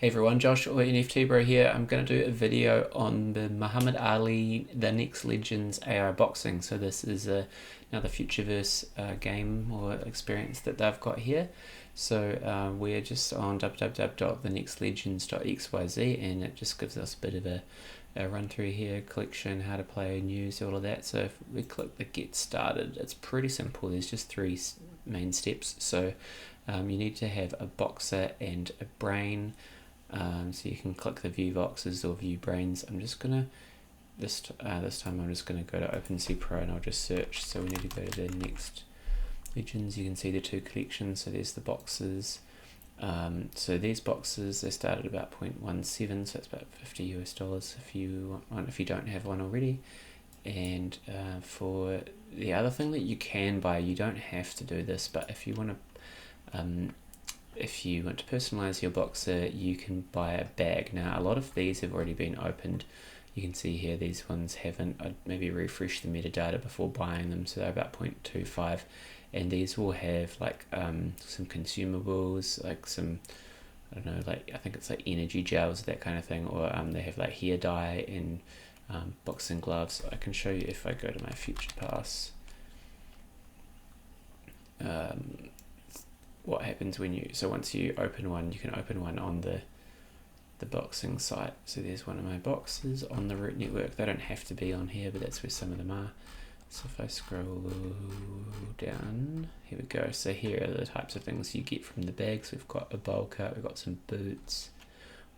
Hey everyone, Josh or NFT Bro here. I'm going to do a video on the Muhammad Ali The Next Legends AI boxing. So this is another Futureverse game or experience that they've got here. So we're just on www.thenextlegends.xyz and it just gives us a bit of a run through here, collection, how to play, news, all of that. So if we click the get started, it's pretty simple. There's just three main steps. So you need to have a boxer and a brain. So you can click the view boxes or view brains. I'm just gonna this time I'm just gonna go to OpenSea Pro and I'll just search. So we need to go to the next legends. You can see the two collections. So there's the boxes. So these boxes, they start at about 0.17, so it's about $50 if you want one, if you don't have one already. And for the other thing that you can buy, you don't have to do this, but if you want to personalize your boxer, you can buy a bag. Now, a lot of these have already been opened. You can see here, these ones haven't. I'd maybe refresh the metadata before buying them, so they're about 0.25. And these will have like some consumables, like some, I don't know, like I think it's like energy gels, that kind of thing, or they have like hair dye and boxing gloves. I can show you if I go to my Future Pass. What happens when you, so once you open one, you can open one on the boxing site. So there's one of my boxes on the Root Network. They don't have to be on here, but that's where some of them are. So if I scroll down, here we go. So here are the types of things you get from the bags. We've got a bowl cut, we've got some boots,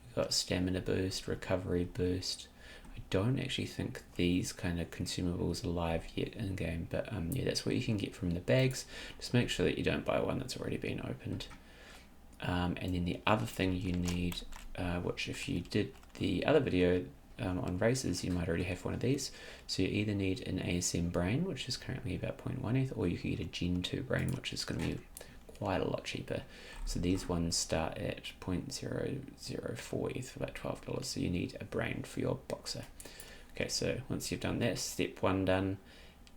we've got stamina boost, recovery boost. I don't actually think these kind of consumables are live yet in game, but yeah, that's what you can get from the bags. Just make sure that you don't buy one that's already been opened. And then the other thing you need, which if you did the other video on races, you might already have one of these. So you either need an ASM brain, which is currently about 0.1 ETH, or you could get a Gen 2 brain, which is going to be quite a lot cheaper. So these ones start at 0.004 ETH, about $12. So you need a brain for your boxer. Okay, so once you've done that, step 1 done.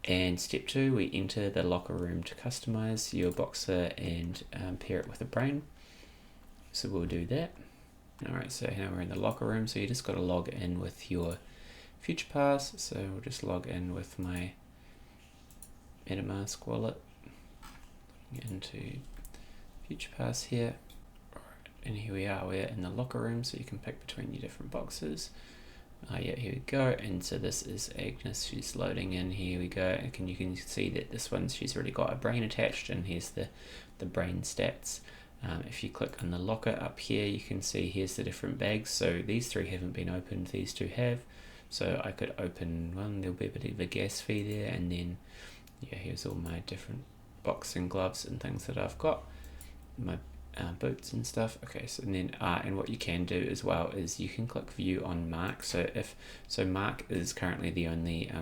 And step 2, we enter the locker room to customize your boxer and pair it with a brain. So we'll do that. Alright, so now we're in the locker room, so you just got to log in with your Future Pass. So we'll just log in with my MetaMask wallet into Future Pass here. Alright, and here we are, we're in the locker room, so you can pick between your different boxes. Yeah, here we go, and so this is Agnes, she's loading in, here we go, and you can see that this one, she's already got a brain attached, and here's the brain stats. If you click on the locker up here, you can see here's the different bags. So these three haven't been opened, these two have. So I could open one, there'll be a bit of a gas fee there, and then yeah, here's all my different boxing gloves and things that I've got, my boots and stuff. Okay, so then and what you can do as well is you can click view on Mark. So Mark is currently the only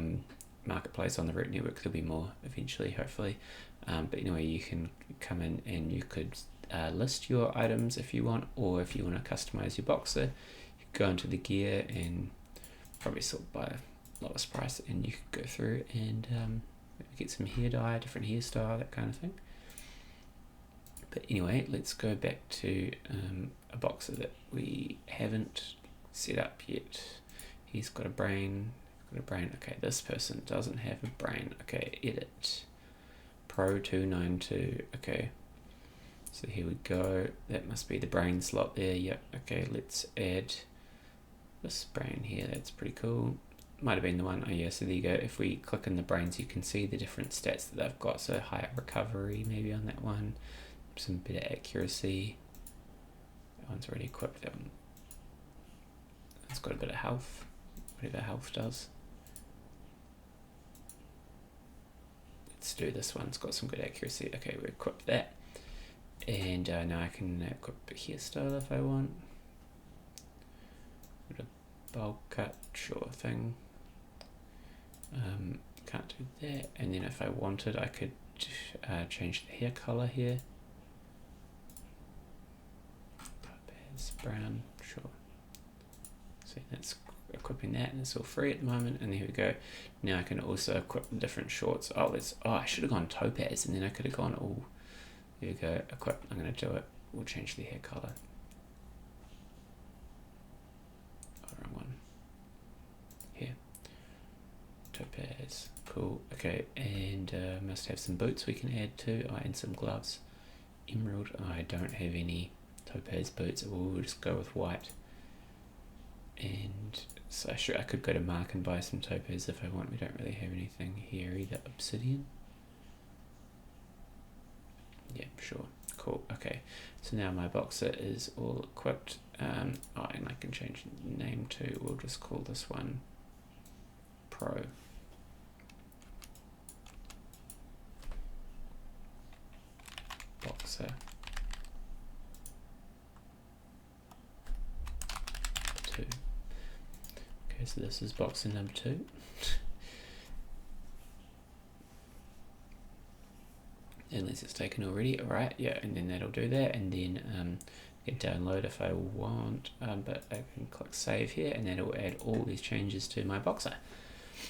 marketplace on the Root Network. There'll be more eventually, hopefully, but anyway, you can come in and you could list your items if you want, or if you want to customize your boxer, you go into the gear and probably sort by lowest price, and you could go through and get some hair dye, different hairstyle, that kind of thing. But anyway, let's go back to a boxer that we haven't set up yet. He's got a brain. Okay, this person doesn't have a brain. Okay, edit. Pro 292. Okay. So here we go. That must be the brain slot there. Yep. Okay, let's add this brain here. That's pretty cool. Might have been the one. Oh yeah, so there you go. If we click on the brains, you can see the different stats that they've got. So higher recovery maybe on that one. Some better accuracy. That one's already equipped. That one. It's got a bit of health. Whatever health does. Let's do this one. It's got some good accuracy. Okay, we equipped that. And now I can equip a hairstyle if I want. Got a bowl cut, sure thing. Can't do that. And then if I wanted, I could change the hair color here. Topaz, brown, sure. So that's equipping that, and it's all free at the moment. And here we go. Now I can also equip different shorts. Oh, I should have gone topaz, and then I could have gone all. Here we go, equip, I'm going to do it, we'll change the hair color. cool. Okay, and must have some boots we can add to, and some gloves. Emerald, I don't have any topaz boots, we'll just go with white. And so I could go to Mark and buy some topaz if I want. We don't really have anything here either. Obsidian? Yeah, sure. Cool. Okay, so now my boxer is all equipped. And I can change the name too. We'll just call this one Pro. Boxer 2. Okay, so this is boxer number 2. Unless it's taken already. Alright, yeah, and then that'll do that, and then get download if I want, but I can click save here, and then it will add all these changes to my boxer.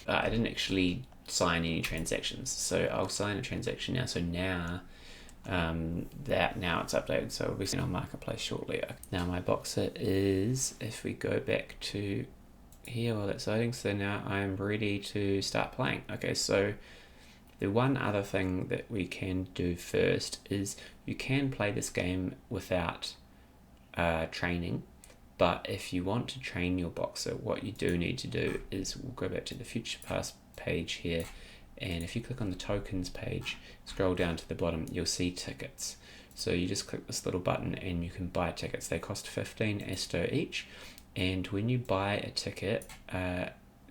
I didn't actually sign any transactions, so I'll sign a transaction now. So now now it's updated, so we'll be seeing on Marketplace shortly. Now my boxer is, if we go back to here while it's loading, so now I'm ready to start playing. Okay, so the one other thing that we can do first is you can play this game without training, but if you want to train your boxer, what you do need to do is, we'll go back to the Futureverse page here, and if you click on the tokens page, scroll down to the bottom, you'll see tickets. So you just click this little button and you can buy tickets. They cost 15 Esto each, and when you buy a ticket,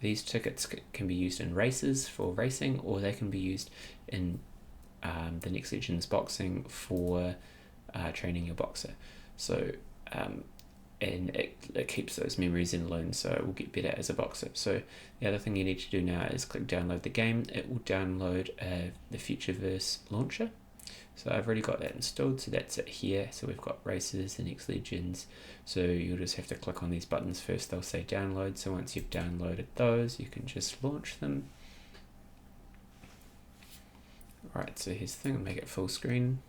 these tickets can be used in races for racing, or they can be used in the Next Legends boxing for training your boxer. So and it keeps those memories in loan, so it will get better as a boxer. So the other thing you need to do now is click download the game. It will download the Futureverse launcher. So I've already got that installed, so that's it here. So we've got races and Next Legends. So you'll just have to click on these buttons first. They'll say download. So once you've downloaded those, you can just launch them. Alright, so here's the thing. I'll make it full screen.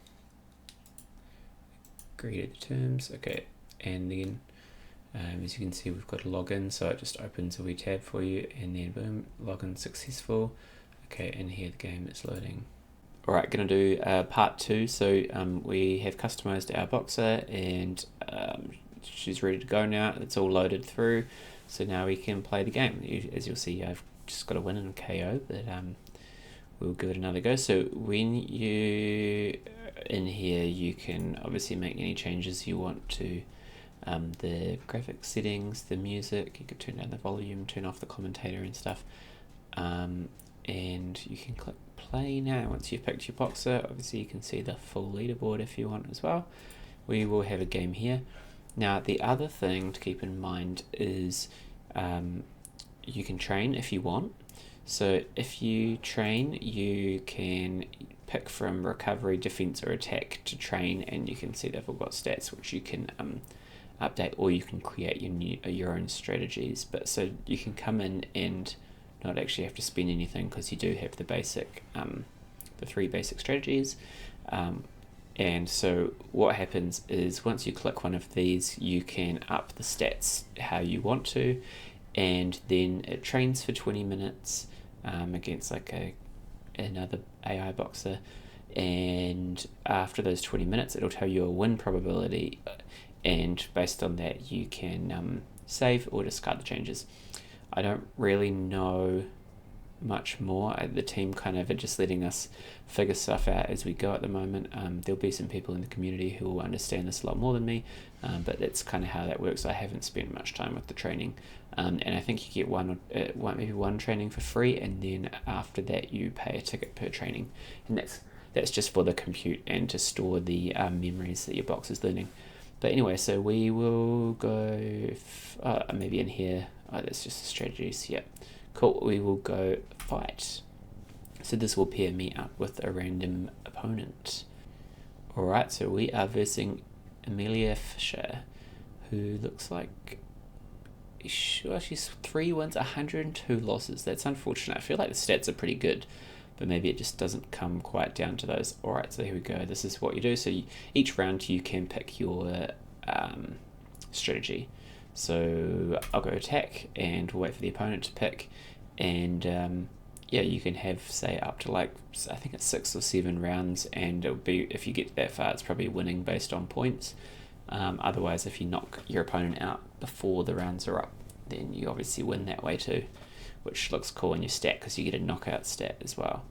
Agree to the terms. Okay, and then as you can see, we've got a login. So it just opens a wee tab for you, and then boom, login successful. Okay, and here the game is loading. Alright, going to do part 2. So we have customized our boxer, and she's ready to go now. It's all loaded through, so now we can play the game. As you'll see, I've just got a win and KO, but we'll give it another go. So when you in here, you can obviously make any changes you want to the graphics settings, the music. You could turn down the volume, turn off the commentator and stuff, and you can click play now. Once you've picked your boxer, obviously you can see the full leaderboard if you want as well. We will have a game here. Now the other thing to keep in mind is you can train if you want. So if you train, you can pick from recovery, defense or attack to train, and you can see they've all got stats which you can update, or you can create your own strategies. But so you can come in and not actually have to spend anything, because you do have the basic the 3 basic strategies, and so what happens is once you click one of these, you can up the stats how you want to, and then it trains for 20 minutes against like another AI boxer, and after those 20 minutes it'll tell you a win probability, and based on that you can save or discard the changes. I don't really know much more. The team kind of are just letting us figure stuff out as we go at the moment. There'll be some people in the community who will understand this a lot more than me, but that's kind of how that works. I haven't spent much time with the training, and I think you get maybe one training for free, and then after that you pay a ticket per training, and that's just for the compute and to store the memories that your box is learning. But anyway, so we will go maybe in here. Oh, that's just the strategies. Yeah, cool. We will go fight. So this will pair me up with a random opponent. Alright, so we are versing Amelia Fisher, who looks like she's 3 wins, 102 losses. That's unfortunate. I feel like the stats are pretty good, but maybe it just doesn't come quite down to those. Alright, so here we go. This is what you do. So each round you can pick your strategy. So I'll go attack, and we'll wait for the opponent to pick, and yeah, you can have, say, up to like, I think it's 6 or 7 rounds, and it'll be, if you get that far, it's probably winning based on points. Otherwise, if you knock your opponent out before the rounds are up, then you obviously win that way too, which looks cool in your stat because you get a knockout stat as well.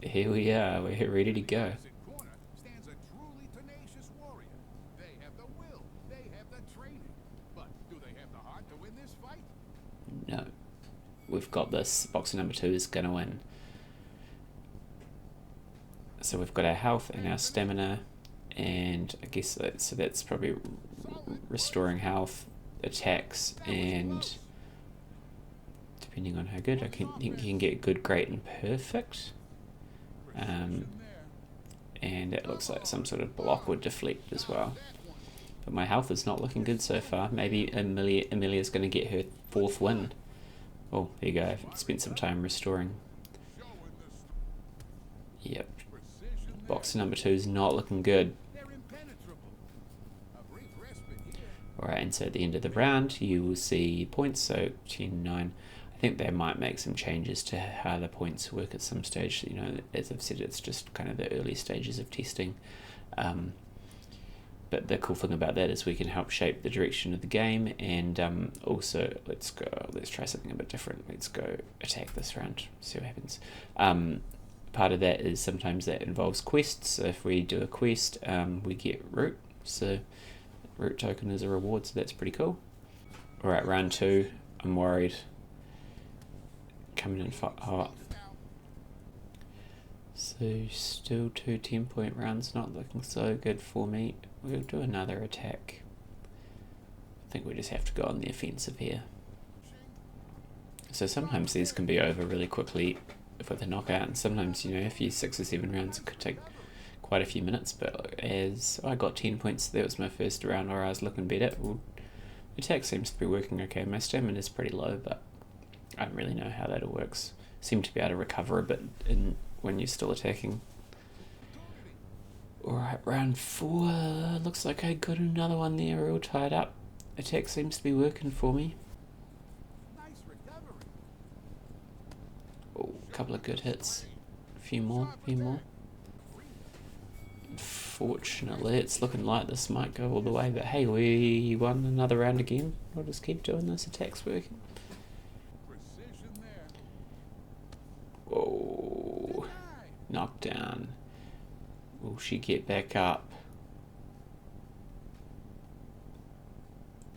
Here we are, we're ready to go. No, we've got this. Boxer number 2 is gonna win. So we've got our health and our stamina, and I guess so that's probably restoring health, attacks, and depending on how good, I think you can get good, great, and perfect. And it looks like some sort of block would deflect as well. But my health is not looking good so far. Maybe Amelia's going to get her 4th win. Oh, there you go. I've spent some time restoring. Yep. Boxer number 2 is not looking good. Alright, and so at the end of the round, you will see points. So 10, 9. I think they might make some changes to how the points work at some stage. You know, as I've said, it's just kind of the early stages of testing. But the cool thing about that is we can help shape the direction of the game, and also let's try something a bit different. Let's go attack this round, see what happens. Part of that is sometimes that involves quests. So if we do a quest, we get root. So root token is a reward, so that's pretty cool. Alright, round 2. I'm worried. Coming in hot. So still 2 10-point rounds, not looking so good for me. We'll do another attack. I think we just have to go on the offensive here. So sometimes these can be over really quickly with a knockout, and sometimes, you know, if you 6 or 7 rounds, it could take quite a few minutes. But as I got 10 points, that was my first round where I was looking better. Well, the attack seems to be working okay. My stamina is pretty low, but I don't really know how that all works. Seem to be able to recover a bit when you're still attacking. Alright, round 4. Looks like I got another one there, all tied up. Attack seems to be working for me. Oh, a couple of good hits. A few more. Unfortunately, it's looking like this might go all the way, but hey, we won another round again. We'll just keep doing this. Attack's working. Oh, knockdown. Will she get back up?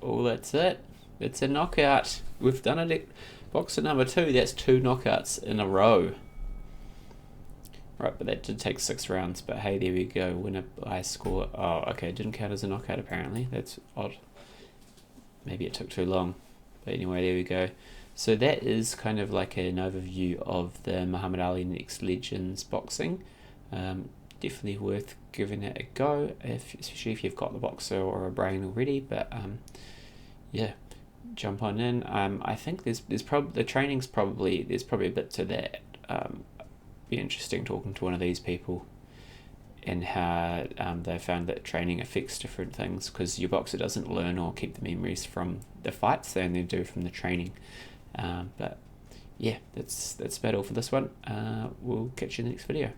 Oh, that's it. It's a knockout. We've done it. Boxer number 2, that's 2 knockouts in a row. Right, but that did take 6 rounds, but hey, there we go. Winner by score. Oh, okay, it didn't count as a knockout apparently. That's odd. Maybe it took too long. But anyway, there we go. So that is kind of like an overview of the Muhammad Ali Next Legends boxing. Definitely worth giving it a go, especially if you've got the boxer or a brain already. But yeah, jump on in. I think there's probably the training's probably there's probably a bit to that. Be interesting talking to one of these people and how they found that training affects different things, because your boxer doesn't learn or keep the memories from the fights, they only do from the training. But yeah, that's about all for this one. We'll catch you in the next video.